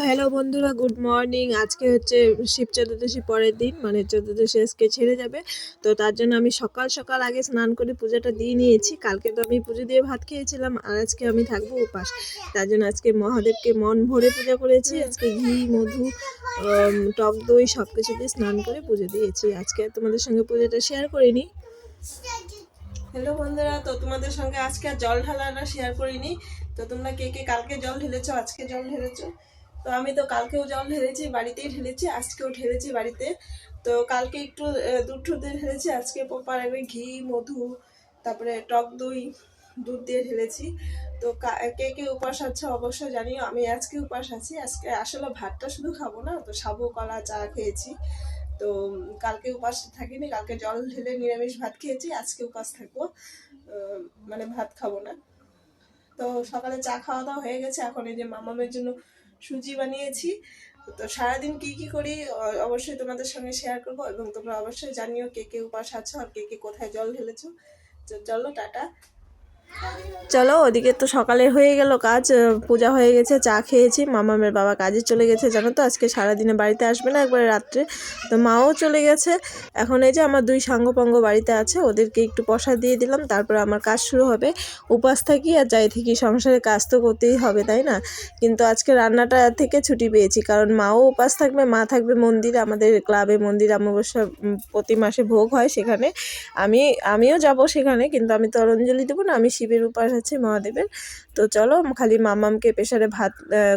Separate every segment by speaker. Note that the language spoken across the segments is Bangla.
Speaker 1: হ্যালো বন্ধুরা, গুড মর্নিং। আজকে হচ্ছে শিব চতুর্দশী পরের দিন, মানে চতুর্দশী আজকে ছেড়ে যাবে। তো তার জন্য আমি সকাল সকাল আগে স্নান করে পূজাটা দিয়ে নিয়েছি। কালকে তো আমি পুজো দিয়ে ভাত খেয়েছিলাম, আর আজকে আমি থাকবো উপাস। তার জন্য আজকে মহাদেবকে মন ভরে পূজা করেছি। আজকে ঘি, মধু, টক দই সব কিছু দিয়ে স্নান করে পুজো দিয়েছি। আজকে তোমাদের সঙ্গে পুজোটা শেয়ার করিনি। হ্যালো বন্ধুরা, তো তোমাদের সঙ্গে আজকে আর জল ঢালাটা শেয়ার করিনি। তো তোমরা কে কে কালকে জল ঢেলেছো, আজকে জল ঢেলেছো? তো আমি তো কালকেও জল ঢেলেছি, বাড়িতেই ঢেলেছি, আজকেও ঢেলেছি বাড়িতে। তো কালকে একটু দুধ দিয়ে ঢেলেছি, আজকে প্রপার একবার ঘি, মধু, তারপরে টক দই, দুধ দিয়ে ঢেলেছি। তো কে কে উপাস আছে অবশ্যই জানিও। আমি আজকে উপাস আছি। আজকে আসলে ভাতটা শুধু খাবো না, তো সাবু কলা চা খেয়েছি। তো কালকে উপাস থাকিনি, কালকে জল ঢেলে নিরামিষ ভাত খেয়েছি। আজকে উপাস থাকবো, মানে ভাত খাবো না। তো সকালে চা খাওয়া দাওয়া হয়ে গেছে। এখন এই যে মামামের জন্য সুজি বানিয়েছি। তো সারাদিন কি কি করি অবশ্যই তোমাদের সঙ্গে শেয়ার করবো, এবং তোমরা অবশ্যই জানিও কে কে উপাস আছো আর কে কে কোথায় জল ঢেলেছো। চলো টাটা। চলো, ওদিকে তো সকালে হয়ে গেল কাজ, পূজা হয়ে গেছে, চা খেয়েছি। মামামের বাবা কাজে চলে গেছে, জানো তো আজকে সারাদিনে বাড়িতে আসবে না, একবারে রাত্রে। তো মাও চলে গেছে। এখন এই যে আমার দুই সাঙ্গপাঙ্গ বাড়িতে আছে, ওদেরকে একটু প্রসাদ দিয়ে দিলাম, তারপরে আমার কাজ শুরু হবে। উপাস থাকি আর যাই থাকি, সংসারে কাজ তো করতেই হবে, তাই না? কিন্তু আজকে রান্নাটা থেকে ছুটি পেয়েছি, কারণ মাও উপাস থাকবে, মা থাকবে মন্দিরে, আমাদের ক্লাবে মন্দির অমাবস্যা প্রতি মাসে ভোগ হয় সেখানে। আমিও যাব সেখানে, কিন্তু আমি তো অঞ্জলি দেবো না, আমি শিবের উপাস আছে মহাদেবের। তো চলো, খালি মামামকে প্রেসারে ভাত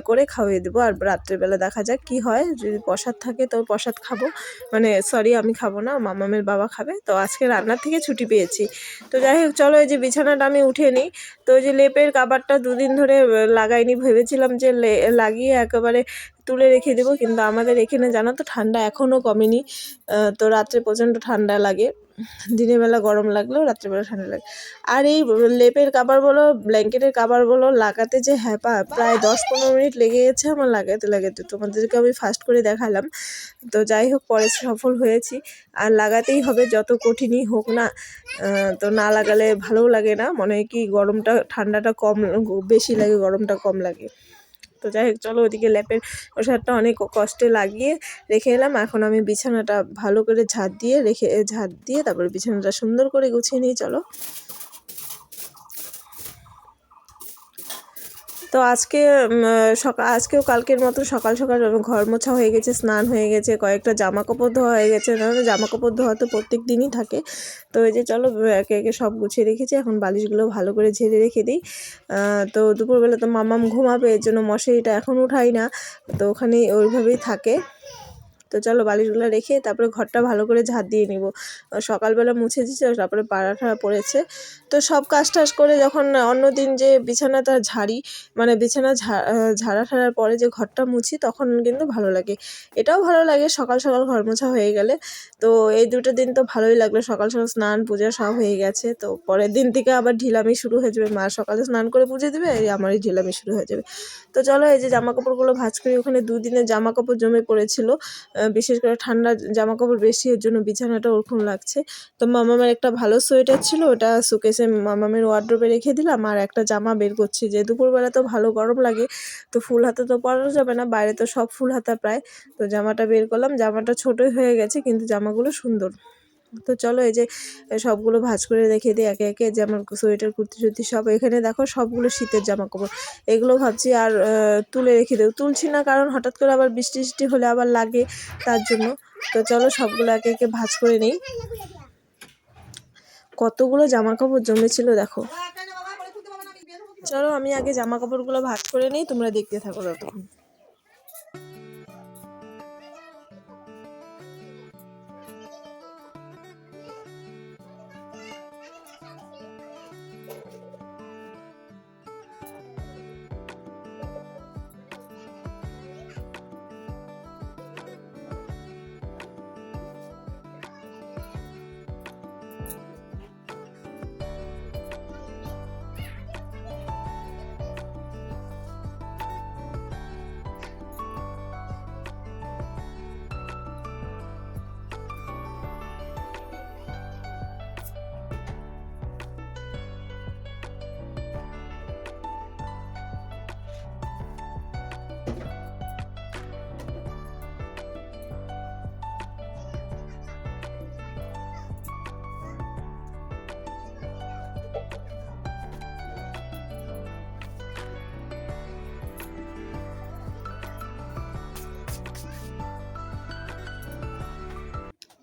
Speaker 1: করে খাওয়িয়ে দেবো, আর রাত্রেবেলা দেখা যাক কি হয়। যদি প্রসাদ থাকে তো প্রসাদ খাবো, মানে সরি আমি খাবো না, মামামের বাবা খাবে। তো আজকে রান্নার থেকে ছুটি পেয়েছি। তো যাই হোক, চলো এই যে বিছানাটা আমি উঠে নিই। তো ওই যে লেপের কাভারটা দুদিন ধরে লাগাইনি, ভেবেছিলাম যে লাগিয়ে একেবারে তুলে রেখে দেবো, কিন্তু আমাদের এখানে জানো তো ঠান্ডা এখনও কমেনি। তো রাত্রে প্রচণ্ড ঠান্ডা লাগে, দিনের বেলা গরম লাগলেও রাত্রেবেলা ঠান্ডা লাগে। আর এই লেপের কাভার বলো, ব্ল্যাঙ্কেটের কাভার বলো, লাগাতে যে হ্যাপা, প্রায় 10-15 মিনিট লেগে গেছে আমার লাগাতে। তোমাদেরকে আমি ফাস্ট করে দেখালাম। তো যাই হোক, পরে সফল হয়েছি। আর লাগাতেই হবে, যত কঠিনই হোক না। তো না লাগালে ভালোও লাগে না, মনে হয় কি ঠান্ডাটা বেশি লাগে, গরমটা কম লাগে। তো যাই হোক, চলো ওদিকে ল্যাপের ওষুধটা অনেক কষ্টে লাগিয়ে রেখে এলাম। এখন আমি বিছানাটা ভালো করে ঝাড় দিয়ে তারপরে বিছানাটা সুন্দর করে গুছিয়ে নিই। চলো। তো আজকেও কালকের মতো সকাল সকাল ঘর মোছা হয়ে গেছে, স্নান হয়ে গেছে, কয়েকটা জামা কাপড় ধোয়া হয়ে গেছে। জামা কাপড় ধোয়া তো প্রত্যেক দিনই থাকে। তো এই যে চলো, একে একে সব গুছিয়ে রেখেছি, এখন বালিশগুলো ভালো করে ঝেড়ে রেখে দিই। তো দুপুরবেলা তো মামাম ঘুমাবে, এর জন্য মশারিটা এখন উঠাই না, তো ওখানেই ওইভাবেই থাকে। তো চলো, বালিশগুলো রেখে তারপরে ঘরটা ভালো করে ঝাড় দিয়ে নিব। সকালবেলা মুছে দিচ্ছে, তারপরে পাড়াটা পড়েছে। তো সব কাজ টাজ করে যখন অন্যদিন যে বিছানাটা ঝাড়ি, মানে বিছানা ঝাড়ার পরে যে ঘরটা মুছি, তখন কিন্তু ভালো লাগে। এটাও ভালো লাগে সকাল সকাল ঘর মোছা হয়ে গেলে। তো এই দুটো দিন তো ভালোই লাগলো, সকাল সকাল স্নান পূজা সব হয়ে গেছে। তো পরের দিন থেকে আবার ঢিলামি শুরু হয়ে যাবে, মা সকালে স্নান করে পুজো দেবে, এই আমারই ঢিলামি শুরু হয়ে যাবে। তো চলো, এই যে জামা কাপড়গুলো ভাঁজ করি, ওখানে দুদিনের জামা কাপড় জমে পড়েছিল। বিশেষ করে ঠান্ডা জামা কাপড় বেশি, এর জন্য বিছানাটা ওরকম লাগছে। তো মামামের একটা ভালো সোয়েটার ছিল, ওটা সুকেসে মামামের ওয়ার্ড্রোবে রেখে দিলাম, আর একটা জামা বের করছি, যে দুপুরবেলা তো ভালো গরম লাগে, তো ফুল হাতা তো পরানো যাবে না, বাইরে তো সব ফুল হাতা প্রায়। তো জামাটা বের করলাম, জামাটা ছোটই হয়ে গেছে, কিন্তু জামাগুলো সুন্দর। তো চলো, এই যে সবগুলো ভাঁজ করে রেখে দিই একে একে, যে আমার সোয়েটার কুর্তি টুর্তি সব এখানে দেখো, সবগুলো শীতের জামা কাপড়। এগুলো ভাবছি আর তুলে রেখে দেবো, তুলছি না, কারণ হঠাৎ করে আবার বৃষ্টি হলে আবার লাগে, তার জন্য। তো চলো, সবগুলো একে একে ভাঁজ করে নিই। কতগুলো জামা কাপড় জমেছিল দেখো। চলো, আমি আগে জামা কাপড়গুলো ভাঁজ করে নিই, তোমরা দেখতে থাকো ততক্ষণ।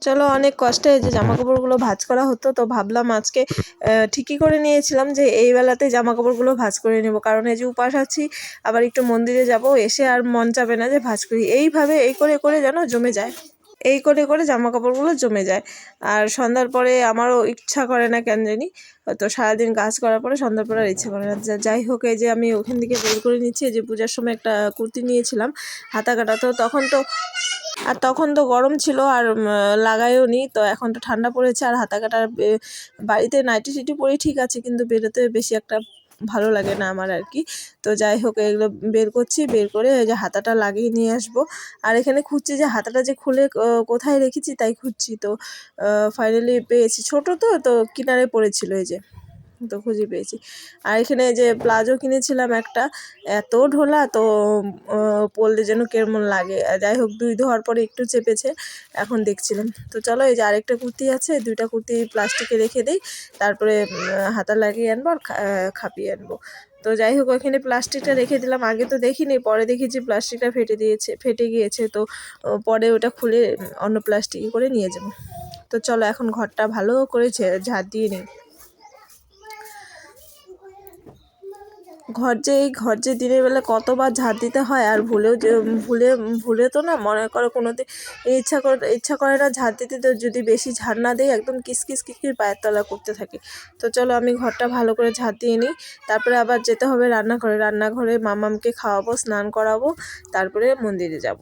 Speaker 1: চলো, অনেক কষ্টে যে জামা কাপড়গুলো ভাঁজ করা হতো, তো ভাবলাম আজকে ঠিকই করে নিয়েছিলাম যে এই বেলাতে জামা কাপড়গুলো ভাঁজ করে নেব, কারণ এই যে উপাস আছি, আবার একটু মন্দিরে যাব, এসে আর মন চাবে না যে ভাঁজ করি। এইভাবে এই করে করে যেন জমে যায়, এই করে করে জামা কাপড়গুলো জমে যায়। আর সন্ধ্যার পরে আমারও ইচ্ছা করে না কেন জানি, তো সারাদিন কাজ করার পরে সন্ধ্যার পরে আর ইচ্ছা করে না। যাই হোক, এই যে আমি ওখান থেকে বের করে নিচ্ছি। যে পূজার সময় একটা কুর্তি নিয়েছিলাম হাতা কাটা, তো তখন তো গরম ছিল আর লাগাইও নি, তো এখন তো ঠান্ডা পড়েছে আর হাতা কাটার বাড়িতে নাইটি টিটি পরি ঠিক আছে, কিন্তু বেরোতে বেশি একটা ভালো লাগে না আমার আর কি। তো যাই হোক, এগুলো বের করছি, বের করে যে হাতাটা লাগিয়ে নিয়ে আসবো। আর এখানে খুঁজছি যে হাতাটা যে খুলে কোথায় রেখেছি তাই খুঁজছি, তো ফাইনালি পেয়েছি। ছোট তো কিনারে পড়েছিল, এই যে তো খুঁজে পেয়েছি। আর এখানে যে প্লাজো কিনেছিলাম একটা, এত ঢোলা, তো পরলে যেন কেমন লাগে। যাই হোক, ধোয়ার পরে একটু চেপেছে, এখন দেখছিলাম। তো চলো, এই যে আরেকটা কুর্তি আছে, দুইটা কুর্তি প্লাস্টিকে রেখে দিই, তারপরে হাতা লাগিয়ে আনবো আর খাপিয়ে আনবো। তো যাই হোক, ওখানে প্লাস্টিকটা রেখে দিলাম। আগে তো দেখিনি, পরে দেখেছি প্লাস্টিকটা ফেটে গিয়েছে, তো পরে ওটা খুলে অন্য প্লাস্টিকে করে নিয়ে যাবো। তো চলো, এখন ঘরটা ভালো করে ঝাড় দিয়ে নিই। ঘর যে দিনের বেলা কতবার ঝাড় দিতে হয়, আর ভুলে তো না, মনে করো কোনোদিন ইচ্ছা করে না ঝাড় দিতে, তো যদি বেশি ঝাড় না দিই একদম কিসকিস পায়ের তলা করতে থাকে। তো চলো, আমি ঘরটা ভালো করে ঝাড় দিয়ে নিই, তারপরে আবার যেতে হবে রান্নাঘরে মামামকে খাওয়াবো, স্নান করাবো, তারপরে মন্দিরে যাব।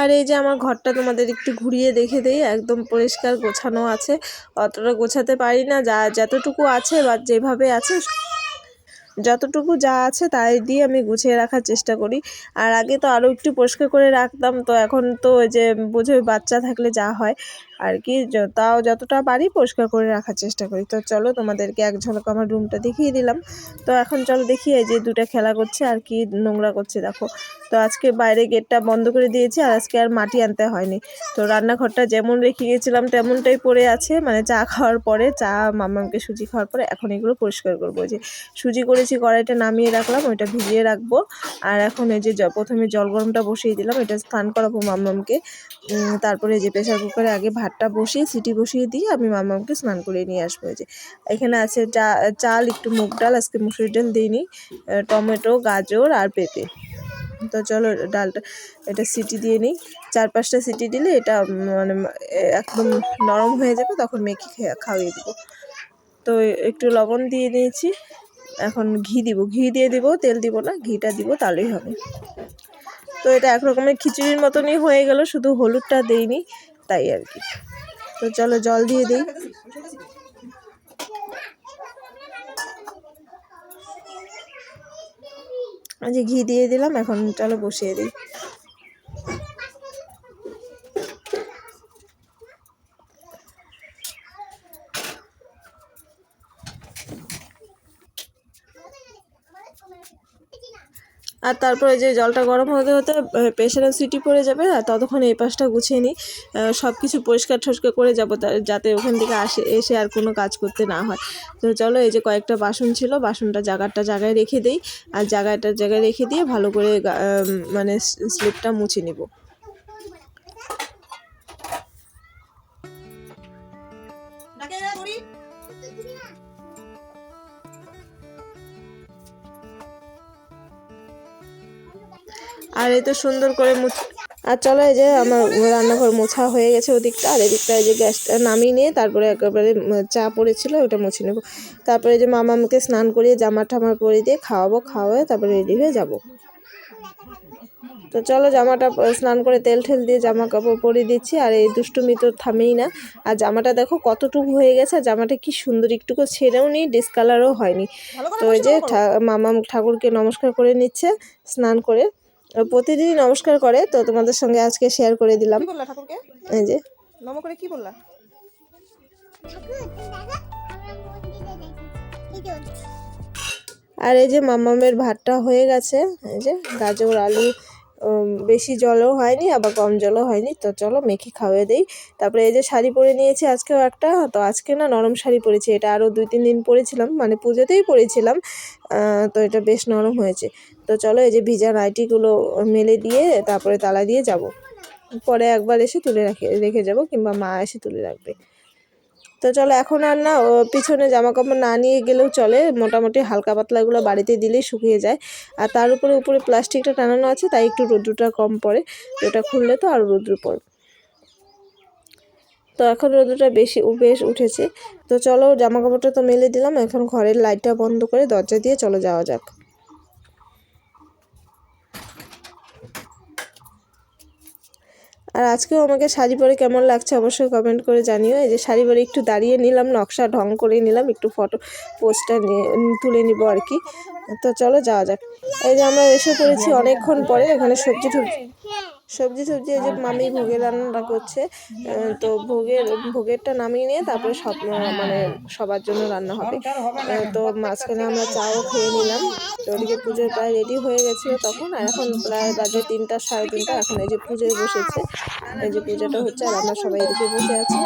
Speaker 1: আর এই যে আমার ঘরটা তোমাদের একটু ঘুরিয়ে দেখে দেই, একদম পরিষ্কার গোছানো আছে। অতটা গোছাতে পারি না, যতটুকু আছে বা যেভাবে আছে, যতটুকু যা আছে তাই দিয়ে আমি গুছিয়ে রাখার চেষ্টা করি। আর আগে তো আরও একটু পরিষ্কার করে রাখতাম, তো এখন তো ওই যে বোঝোই, বাচ্চা থাকলে যা হয় আর কি, তাও যতটা পারি পরিষ্কার করে রাখার চেষ্টা করি। তো চলো, তোমাদেরকে এক ঝলক আমার রুমটা দেখিয়ে দিলাম। তো এখন চলো দেখি, এই যে দুটা খেলা করছে আর কি নোংরা করছে দেখো। তো আজকে বাইরে গেটটা বন্ধ করে দিয়েছি, আর আজকে আর মাটি আনতে হয়নি। তো রান্নাঘরটা যেমন রেখে গেছিলাম তেমনটাই পড়ে আছে, মানে চা খাওয়ার পরে, মামাকে সুজি খাওয়ার পরে এখন এগুলো পরিষ্কার করবো। যে সুজি করেছি, কড়াইটা নামিয়ে রাখলাম, ওইটা ভিজিয়ে রাখবো। আর এখন এই যে প্রথমে জল গরমটা বসিয়ে দিলাম, এটা স্নান করাবো মামামকে। তারপরে যে প্রেসার কুকারে আগে ভাতটা বসিয়ে সিটি বসিয়ে দিয়ে আমি মামামকে স্নান করিয়ে নিয়ে আসবো। এই যে এখানে আছে চাল, একটু মুগ ডাল, আজকে মুসুরি ডাল দিইনি, টমেটো, গাজর আর পেঁপে। তো চলো, ডালটা এটা সিটি দিয়ে নিই, 4-5টা সিটি দিলে এটা মানে একদম নরম হয়ে যাবে, তখন মেখে খাওয়িয়ে দেবো। তো একটু লবণ দিয়ে নিয়েছি, এখন ঘি দিয়ে দিব, তেল দিব না, ঘিটা দিব, তাহলেই হবে। তো এটা এক রকমের খিচুড়ির মতনই হয়ে গেল, শুধু হলুদটা দেইনি তাই আর কি। তো চলো, জল দিয়ে দিই। যে ঘি দিয়ে দিলাম, এখন চলো বসিয়ে দিই। আর তারপরে যে জলটা গরম হতে হতে প্রেশারে সিটি পড়ে যাবে, আর ততক্ষণ এই পাশটা গুছিয়ে নিই, সব কিছু পরিষ্কার ঠরিষ্কার করে যাবো, যাতে ওখান থেকে এসে আর কোনো কাজ করতে না হয়। তো চলো, এই যে কয়েকটা বাসন ছিল, বাসনটা জায়গায় রেখে দিই, আর জায়গায় রেখে দিয়ে ভালো করে মানে স্লিপটা মুছে নিব। আর এই তো সুন্দর করে আর চলো, এই যে আমার রান্নাঘর মোছা হয়ে গেছে ওদিকটা, আর এদিকটা এই যে গ্যাসটা নামিয়ে নিয়ে তারপরে একেবারে চা পড়েছিল ওটা মুছে নেবো। তারপরে যে মামাকে স্নান করিয়ে জামা টামা পরিয়ে দিয়ে খাওয়াবো, তারপরে রেডি হয়ে যাব। তো চলো, জামাটা স্নান করে তেল ঠেল দিয়ে জামা কাপড় পরিয়ে দিচ্ছি, আর এই দুষ্টুমি তো থামেই না। আর জামাটা দেখো কতটুকু হয়ে গেছে, জামাটা কি সুন্দর, একটুকু ছেড়েও নি, ডিসকালারও হয়নি। তো এই যে মামাম ঠাকুরকে নমস্কার করে নিচ্ছে স্নান করে, প্রতিদিনই নমস্কার করে, তো তোমাদের সঙ্গে আজকে শেয়ার করে দিলাম। এই যে
Speaker 2: নম করে কি বললা?
Speaker 1: আর এই যে মামামের ভাতটা হয়ে গেছে, এই যে গাজর আলু, বেশি জলও হয়নি আবার কম জলও হয়নি। তো চলো মেখে খাওয়াই দেই। তারপরে এই যে শাড়ি পরে নিয়েছি আজকেও একটা, তো আজকে না নরম শাড়ি পরেছি, এটা আরও 2-3 দিন পরেছিলাম, মানে পুজোতেই পরেছিলাম। তো এটা বেশ নরম হয়েছে। তো চলো এই যে ভিজা নাইটিগুলো মেলে দিয়ে তারপরে তালা দিয়ে যাব, পরে একবার এসে তুলে রেখে যাব, কিংবা মা এসে তুলে রাখবে। তো চলো এখন আর না পিছনে জামা কাপড় না নিয়ে গেলেও চলে, মোটামুটি হালকা পাতলাগুলো বাড়িতে দিলেই শুকিয়ে যায়। আর তার উপরে প্লাস্টিকটা টানানো আছে, তাই একটু রোদ্রুটা কম পড়ে, তো এটা খুললে তো আরও রোদ্রু পড়ে। তো এখন রোদ্রুটা বেশ উঠেছে। তো চলো জামা কাপড়টা তো মেলে দিলাম, এখন ঘরের লাইটটা বন্ধ করে দরজা দিয়ে চলো যাওয়া যাক। আর আজকেও আমাকে শাড়ি পরে কেমন লাগছে অবশ্যই কমেন্ট করে জানিও। এই যে শাড়ি পরে একটু দাঁড়িয়ে নিলাম, নকশা ঢং করে নিলাম, একটু ফটো পোস্টটা তুলে নিব আর কি। তো চলো যাওয়া যাক। এই যে আমরা এসে পড়েছি অনেকক্ষণ পরে, এখানে সবজি এই যে মামি ভোগের রান্নাটা করছে। তো ভোগেরটা নামিয়ে নিয়ে তারপরে মানে সবার জন্য রান্না হবে। তো মাঝখানে আমরা চাও খেয়ে নিলাম। তো ওদিকে পুজোর প্রায় রেডি হয়ে গেছিলো তখন, আর এখন প্রায় বাজে 3টা 3:30। এখন এই যে পুজোয় বসেছে, এই যে পুজোটা হচ্ছে, আর আমরা সবাই এদিকে বসে আছি।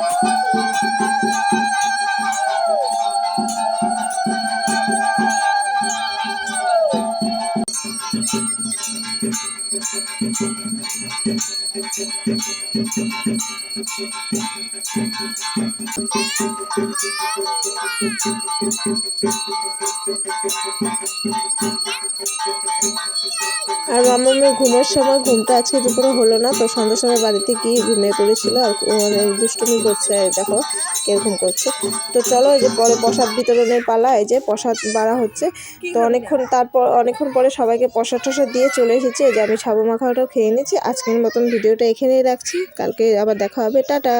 Speaker 1: আর মামামের ঘুমের সময় ঘুমটা আজকে দুপুরে হলো না, তো সন্ধ্যার সময় বাড়িতে গিয়ে ঘুমিয়ে পড়েছিল, আর মানে দুষ্টুমি করছে, দেখো কিরকম করছে। তো চলো এই যে পরে প্রসাদ বিতরণের পালা, এই যে প্রসাদ বাড়া হচ্ছে। তো অনেকক্ষণ পরে সবাইকে প্রসাদ দিয়ে চলে এসেছি। এই যে আমি সাবু মাখাটাও খেয়ে নিয়েছি। আজকের মতন ভিডিওটা এখানেই রাখছি, কালকে আবার দেখা হবে, টাটা।